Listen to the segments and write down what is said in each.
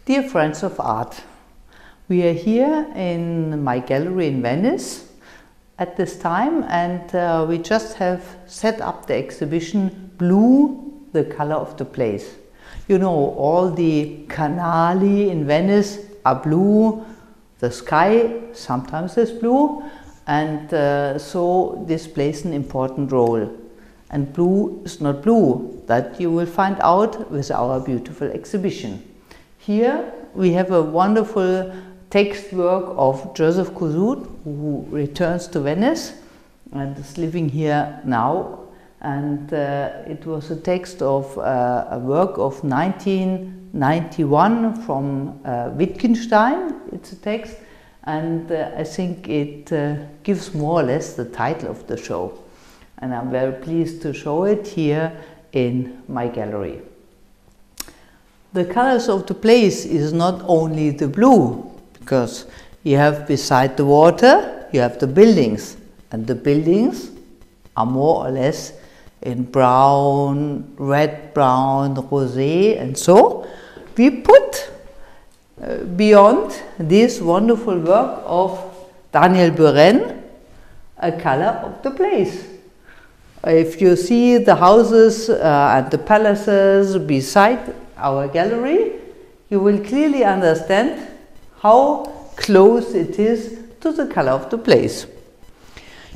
Dear friends of art, we are here in my gallery in Venice at this time, and we just have set up the exhibition Blue, the color of the place. You know, all the canali in Venice are blue, the sky sometimes is blue, and so this plays an important role. And blue is not blue, that you will find out with our beautiful exhibition. Here we have a wonderful text work of Joseph Koelen, who returns to Venice and is living here now. And it was a text of a work of 1991 from Wittgenstein. It's a text, and I think it gives more or less the title of the show. And I'm very pleased to show it here in my gallery. The colors of the place is not only the blue, because you have beside the water, you have the buildings, and the buildings are more or less in brown, red, brown, rosé, and so we put beyond this wonderful work of Daniel Buren a color of the place. If you see the houses and the palaces beside our gallery, you will clearly understand how close it is to the color of the place.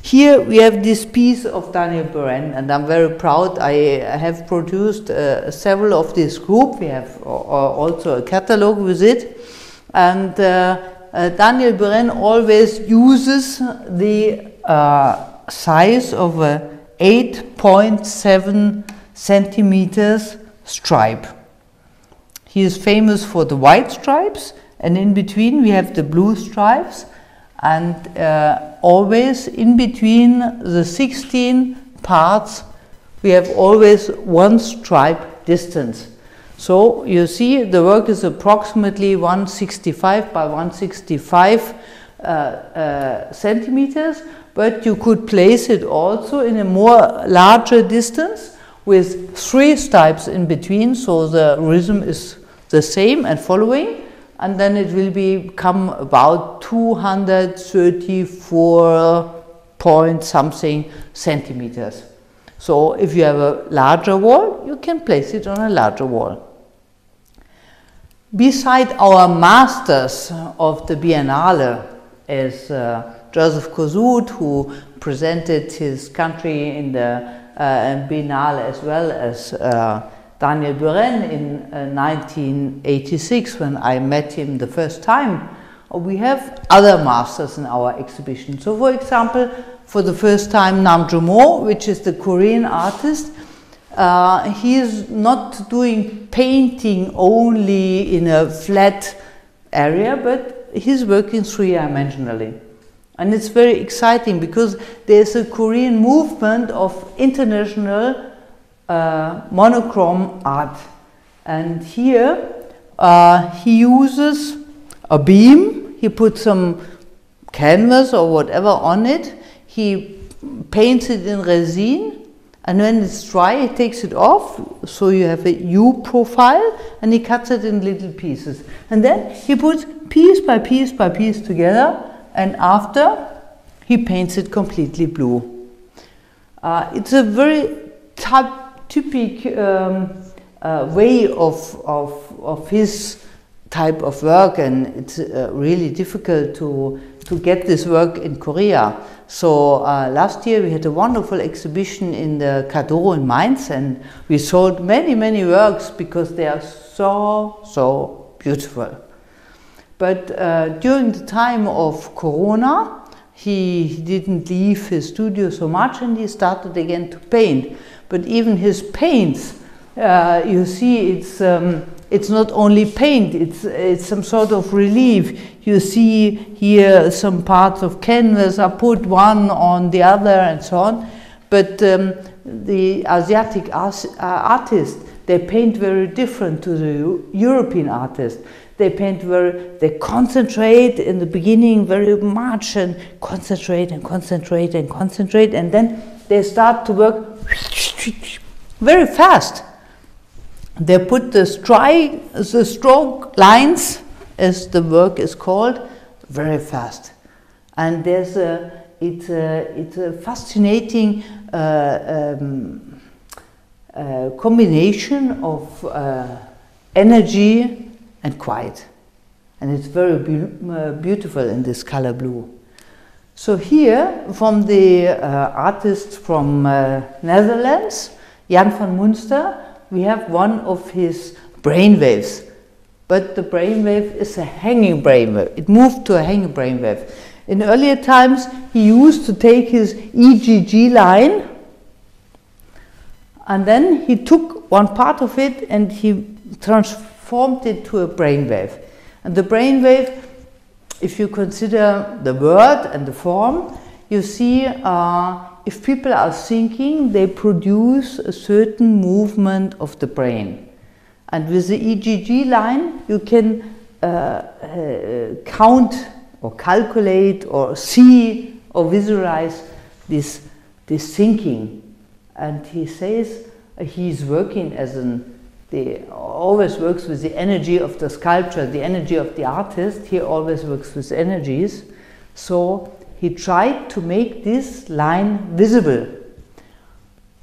Here we have this piece of Daniel Buren, and I'm very proud. I have produced several of this group. We have also a catalog with it. And Daniel Buren always uses the size of a 8.7 centimeters stripe. He is famous for the white stripes, and in between we have the blue stripes, and always in between the 16 parts we have always one stripe distance. So you see the work is approximately 165 by 165 centimeters, but you could place it also in a more larger distance with 3 stripes in between, so the rhythm is the same and following, and then it will become about 234 point something centimeters. So if you have a larger wall, you can place it on a larger wall. Beside our masters of the Biennale is Joseph Koelen, who presented his country in the Biennale, as well as Daniel Buren in 1986, when I met him the first time. We have other masters in our exhibition. So for example, for the first time, Nam Jomo, which is the Korean artist, he is not doing painting only in a flat area, but he's working 3-dimensionally. And it's very exciting because there's a Korean movement of international monochrome art. And here he uses a beam, he puts some canvas or whatever on it, he paints it in resin, and when it's dry he takes it off, so you have a U profile, and he cuts it in little pieces. And then he puts piece by piece by piece together, and after he paints it completely blue. It's a very typical way of his type of work, and it's really difficult to get this work in Korea. So last year we had a wonderful exhibition in the Kado in Mainz, and we sold many works because they are so beautiful. But during the time of Corona, he didn't leave his studio so much, and he started again to paint. But even his paints, you see, it's not only paint, it's some sort of relief. You see here some parts of canvas are put one on the other and so on. But the Asiatic artists, they paint very different to the European artists. They paint they concentrate in the beginning very much, and concentrate and concentrate and concentrate, and then they start to work very fast. they put the stroke lines, as the work is called, very fast. And there's it's a fascinating combination of energy and quiet. And it's very beautiful in this color blue. So here, from the artist from Netherlands, Jan van Munster, we have one of his brainwaves. But the brainwave is a hanging brainwave. It moved to a hanging brainwave. In earlier times, he used to take his EGG line, and then he took one part of it and he transformed it to a brainwave. And the brainwave, if you consider the word and the form, you see if people are thinking, they produce a certain movement of the brain. And with the EGG line, you can count or calculate or see or visualize this thinking. And he says he's working as always works with the energy of the sculpture, the energy of the artist. He always works with energies. So he tried to make this line visible.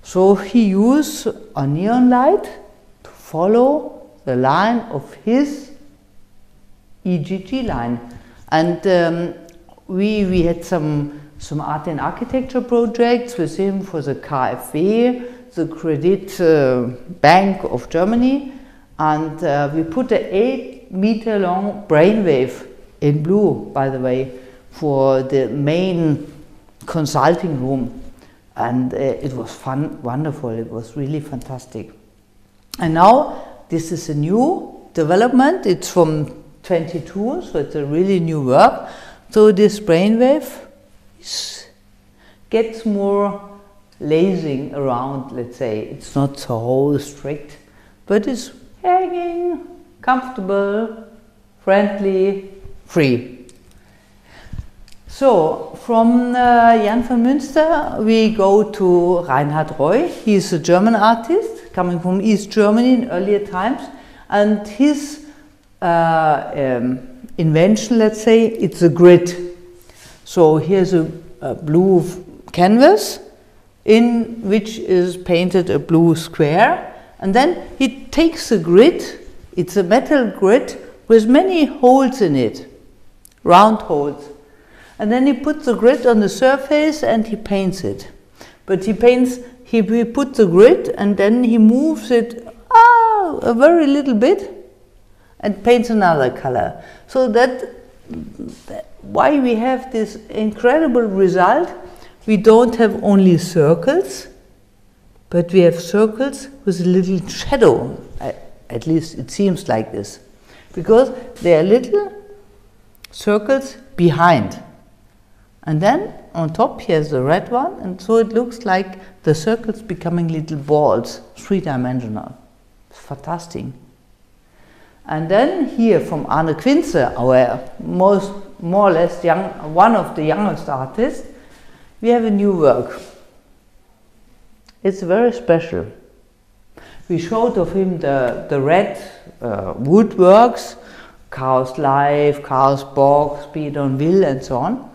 So he used a neon light to follow the line of his EGG line. And we had some art and architecture projects with him for the KfW, the Credit Bank of Germany, and we put an 8-meter long brainwave in blue, by the way, for the main consulting room, and it was fun, wonderful. It was really fantastic. And now this is a new development. It's from 22, so it's a really new work. So this brainwave gets more lazing around, let's say. It's not so strict, but it's hanging, comfortable, friendly, free. So from Jan van Munster we go to Reinhard Roy. He's a German artist coming from East Germany in earlier times, and his invention, let's say, it's a grid. So here's a blue canvas in which is painted a blue square, and then he takes a grid. It's a metal grid with many holes in it, round holes, and then he puts the grid on the surface and he paints it. But he puts the grid and then he moves it a very little bit and paints another color. So that why we have this incredible result. We don't have only circles, but we have circles with a little shadow. At least it seems like this, because there are little circles behind. And then on top here's the red one, and so it looks like the circles becoming little balls, 3-dimensional. It's fantastic. And then here from Arne Quinze, our more or less one of the youngest artists, we have a new work. It's very special. We showed of him the red woodworks, Chaos Live, Chaos Box, Speed on Will, and so on.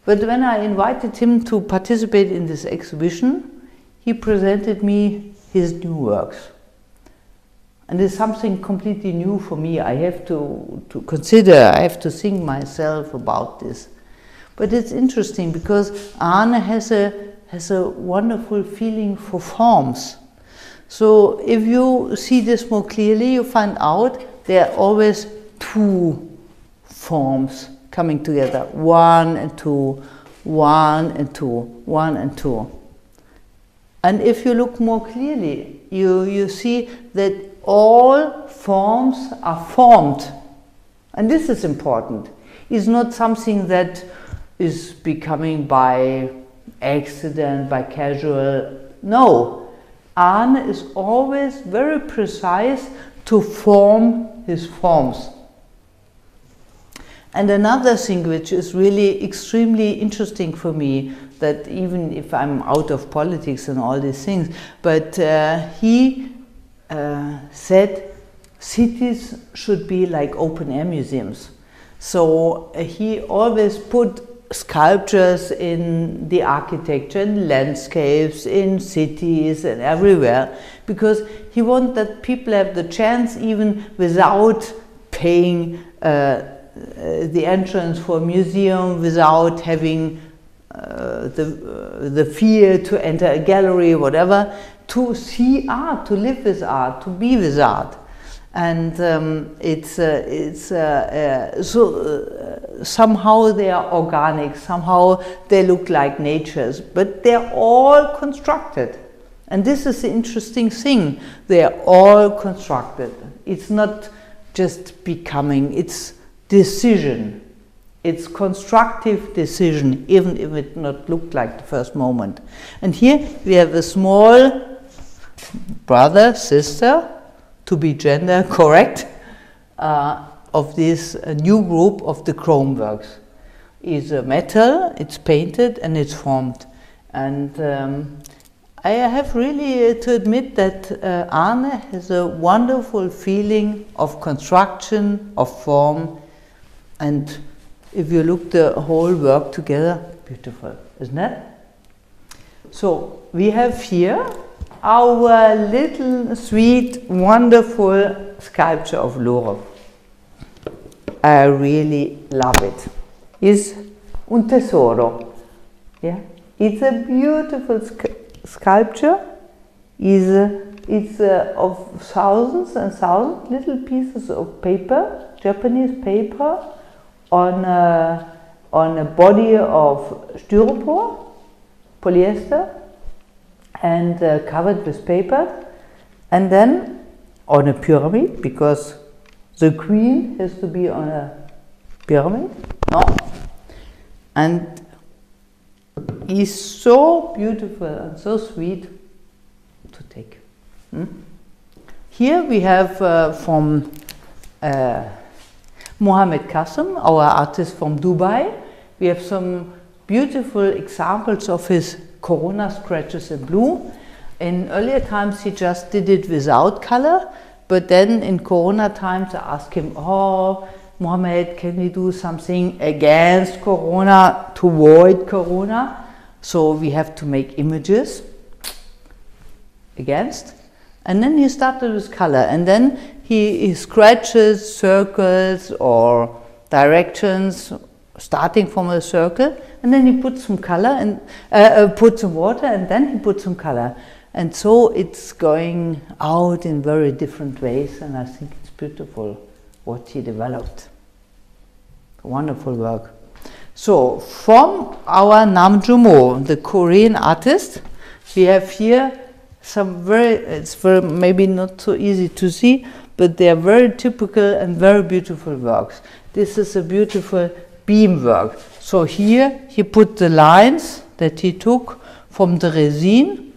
But when I invited him to participate in this exhibition, he presented me his new works. And it's something completely new for me. I have to consider, I have to think myself about this. But it's interesting because Arne has a wonderful feeling for forms. So if you see this more clearly, you find out there are always two forms coming together, 1 and 2, 1 and 2, 1 and 2. And if you look more clearly, you see that all forms are formed. And this is important. It's not something that is becoming by accident, by casual. No. Arne is always very precise to form his forms. And another thing which is really extremely interesting for me, that even if I'm out of politics and all these things, but he said cities should be like open-air museums. So he always put sculptures in the architecture, in landscapes, in cities and everywhere, because he wanted that people have the chance, even without paying the entrance for a museum, without having the fear to enter a gallery, whatever, to see art, to live with art, to be with art. And somehow they are organic, somehow they look like nature's, but they're all constructed. And this is the interesting thing, they're all constructed. It's not just becoming, it's decision. It's constructive decision, even if it not looked like the first moment. And here we have a small brother, sister, to be gender correct, of this new group of the chrome works. It's a metal, it's painted and it's formed. And I have really to admit that Arne has a wonderful feeling of construction, of form, and if you look the whole work together, beautiful, isn't it? So we have here our little sweet, wonderful sculpture of Loro. I really love it. It's un tesoro. Yeah, it's a beautiful sculpture. It's of thousands and thousands little pieces of paper, Japanese paper, on a body of styropor, polyester, and covered with paper, and then on a pyramid, because the queen has to be on a pyramid, no? And it's so beautiful and so sweet to take. Here we have from Mohammed Qasim, our artist from Dubai. We have some beautiful examples of his corona scratches in blue. In earlier times he just did it without color, but then in corona times I asked him, oh, Mohammed, can we do something against corona, to avoid corona? So we have to make images against. And then he started with color, and then he scratches circles or directions starting from a circle, and then he puts some color and put some water, and then he puts some color. And so it's going out in very different ways, and I think it's beautiful what he developed. Wonderful work. So from our Nam Jumo, the Korean artist, we have here some it's very, maybe not so easy to see, but they are very typical and very beautiful works. This is a beautiful beam work. So here he put the lines that he took from the resin,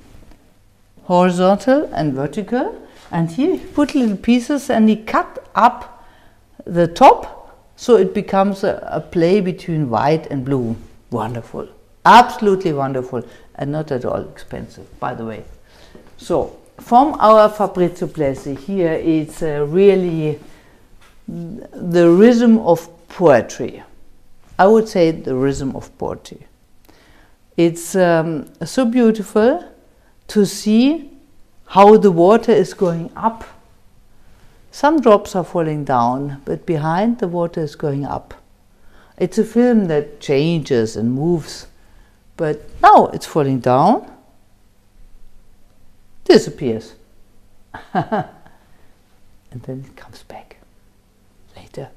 horizontal and vertical, and here he put little pieces and he cut up the top, so it becomes a play between white and blue. Wonderful, absolutely wonderful, and not at all expensive, by the way. So from our Fabrizio Plessi, here it's really the rhythm of poetry. I would say the rhythm of poetry. It's so beautiful to see how the water is going up. Some drops are falling down, but behind the water is going up. It's a film that changes and moves, but now it's falling down, disappears, and then it comes back later.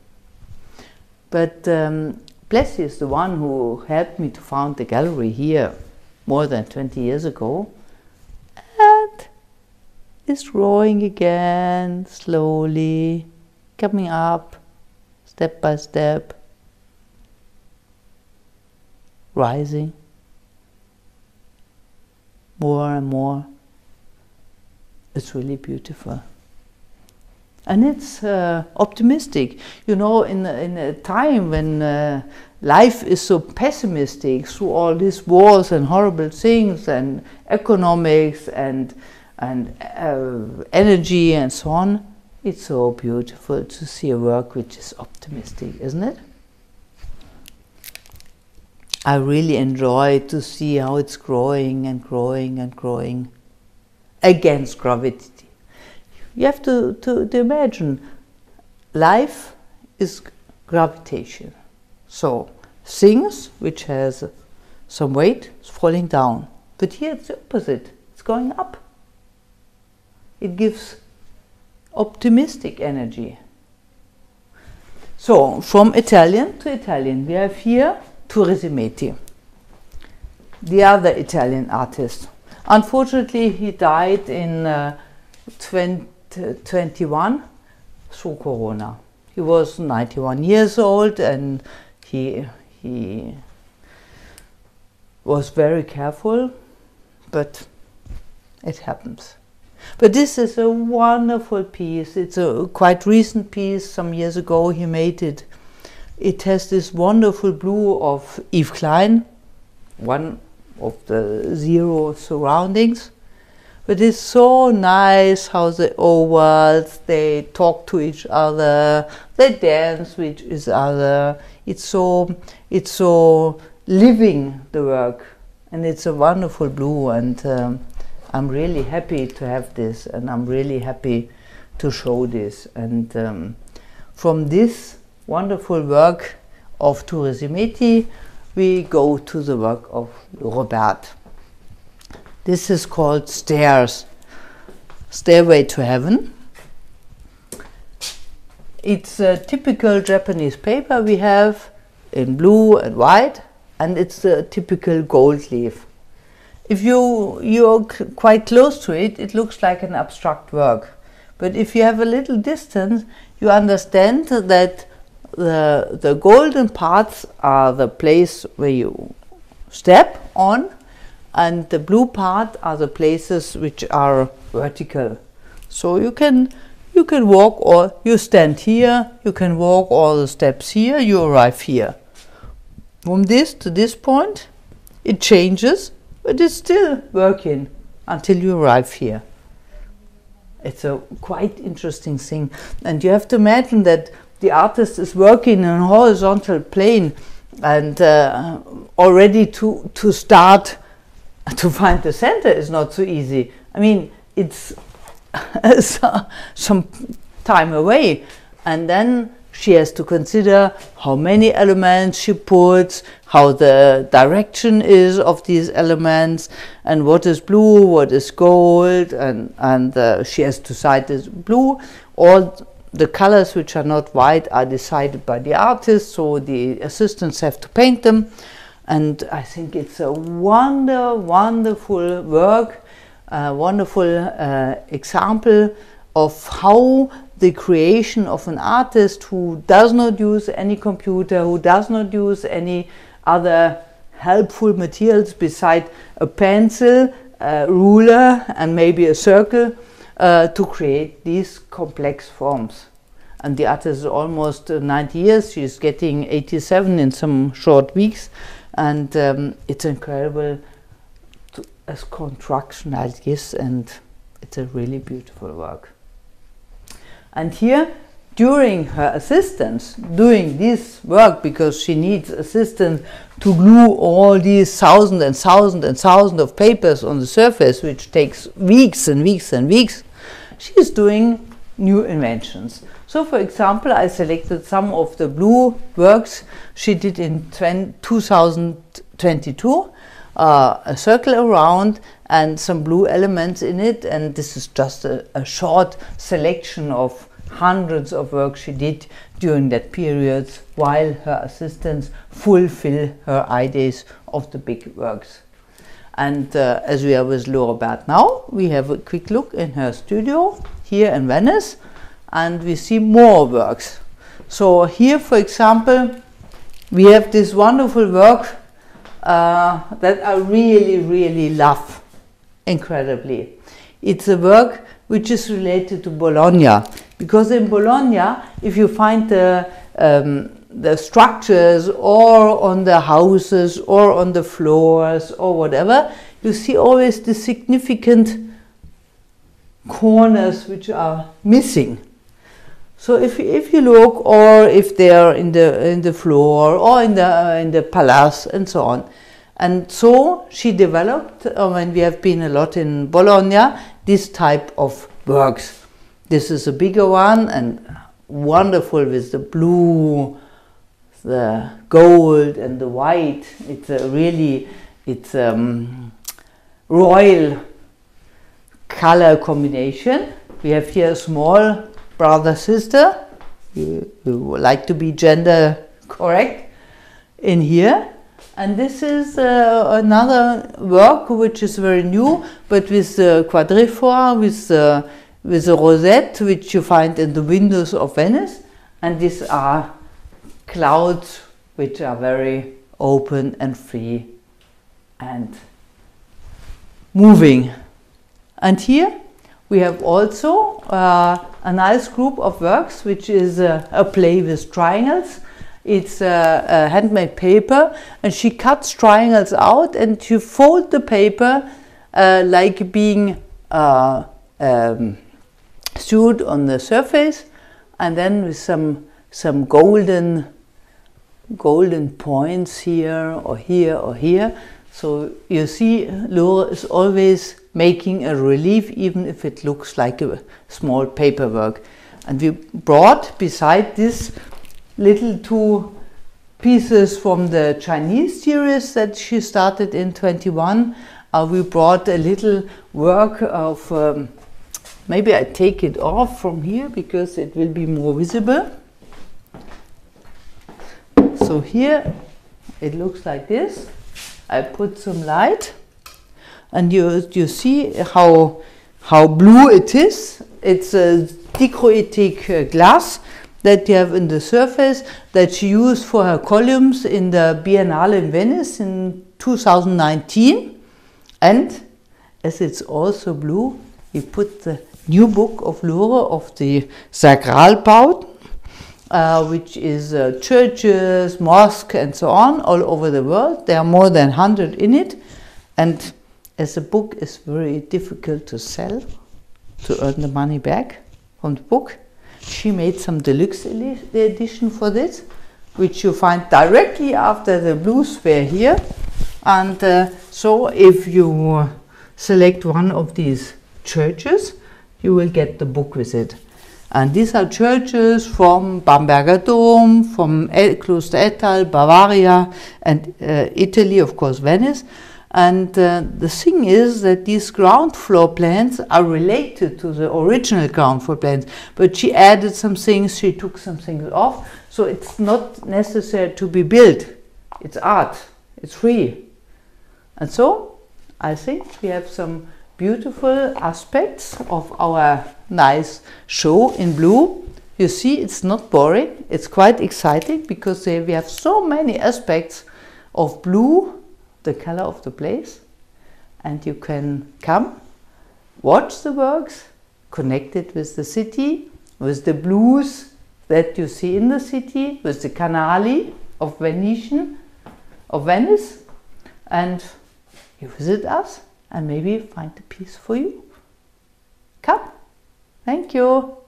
But Plessi is the one who helped me to found the gallery here more than 20 years ago, and is growing again, slowly, coming up, step by step, rising more and more. It's really beautiful. And it's optimistic. You know, in a time when life is so pessimistic through all these wars and horrible things and economics and and energy and so on. It's so beautiful to see a work which is optimistic, isn't it? I really enjoy to see how it's growing and growing and growing against gravity. You have to imagine life is gravitation. So things which has some weight is falling down. But here it's the opposite. It's going up. It gives optimistic energy. So from Italian to Italian, we have here Dorothea, the other Italian artist. Unfortunately, he died in 2021 through Corona. He was 91 years old, and he was very careful, but it happens. But this is a wonderful piece. It's a quite recent piece. Some years ago he made it. It has this wonderful blue of Yves Klein, one of the zero surroundings. But it's so nice how the ovals, they talk to each other, they dance with each other. It's so living, the work, and it's a wonderful blue, and I'm really happy to have this, and I'm really happy to show this. And from this wonderful work of Dorothea, we go to the work of Robert. This is called Stairs, Stairway to Heaven. It's a typical Japanese paper we have in blue and white, and it's a typical gold leaf. If you're quite close to it, it looks like an abstract work. But if you have a little distance, you understand that the golden parts are the place where you step on, and the blue part are the places which are vertical. So you can walk, or you stand here, you can walk all the steps here, you arrive here. From this to this point, it changes, but it's still working until you arrive here. It's a quite interesting thing. And you have to imagine that the artist is working in a horizontal plane, and already to start to find the center is not so easy. I mean, it's some time away, and then she has to consider how many elements she puts, how the direction is of these elements, and what is blue, what is gold, and she has to decide this blue. All the colors which are not white are decided by the artist, so the assistants have to paint them. And I think it's a wonderful work, a wonderful example of how the creation of an artist who does not use any computer, who does not use any other helpful materials beside a pencil, a ruler, and maybe a circle, to create these complex forms. And the artist is almost 90 years. She's getting 87 in some short weeks. And it's incredible as construction as this, and it's a really beautiful work. And here, during her assistance doing this work, because she needs assistance to glue all these thousands and thousands and thousands of papers on the surface, which takes weeks and weeks and weeks, she is doing new inventions. So, for example, I selected some of the blue works she did in 2022, a circle around and some blue elements in it, and this is just a short selection of hundreds of works she did during that period, while her assistants fulfill her ideas of the big works. And as we are with Robert now, we have a quick look in her studio here in Venice, and we see more works. So here, for example, we have this wonderful work that I really love incredibly. It's a work which is related to Bologna, because in Bologna, if you find the structures or on the houses or on the floors or whatever, you see always the significant corners which are missing. So if you look, or if they are in the floor or in the palace and so on. And so she developed, when we have been a lot in Bologna, this type of works. This is a bigger one and wonderful with the blue, the gold and the white. It's a really, it's royal color combination. We have here a small brother, sister. You like to be gender correct in here. And this is another work which is very new, but with the quadrifour, with a rosette, which you find in the windows of Venice. And these are clouds which are very open and free and moving. And here we have also a nice group of works, which is a play with triangles. It's a handmade paper, and she cuts triangles out and you fold the paper like being sewed on the surface, and then with some golden points here or here or here. So you see, Lore is always making a relief, even if it looks like a small paperwork. And we brought, beside this little 2 pieces from the Chinese series that she started in 21, we brought a little work of, maybe I take it off from here because it will be more visible. So here it looks like this. I put some light, and you see how blue it is. It's a dichroitic glass that you have in the surface that she used for her columns in the Biennial in Venice in 2019. And as it's also blue, we put the new book of Lore of the Sakralbau, which is churches, mosques and so on all over the world. There are more than 100 in it, and as a book is very difficult to sell, to earn the money back from the book, she made some deluxe edition for this, which you find directly after the blues fair here. And so if you select one of these churches, you will get the book with it. And these are churches from Bamberger Dom, from Kloster Ettal, Bavaria, and Italy, of course, Venice. And the thing is that these ground floor plans are related to the original ground floor plans, but she added some things, she took some things off, so it's not necessary to be built. It's art, it's free. And so I think we have some beautiful aspects of our nice show in blue. You see, it's not boring, it's quite exciting because we have so many aspects of blue, the color of the place, and you can come, watch the works, connect it with the city, with the blues that you see in the city, with the canali of Venice, and you visit us and maybe find a piece for you. Come. Thank you.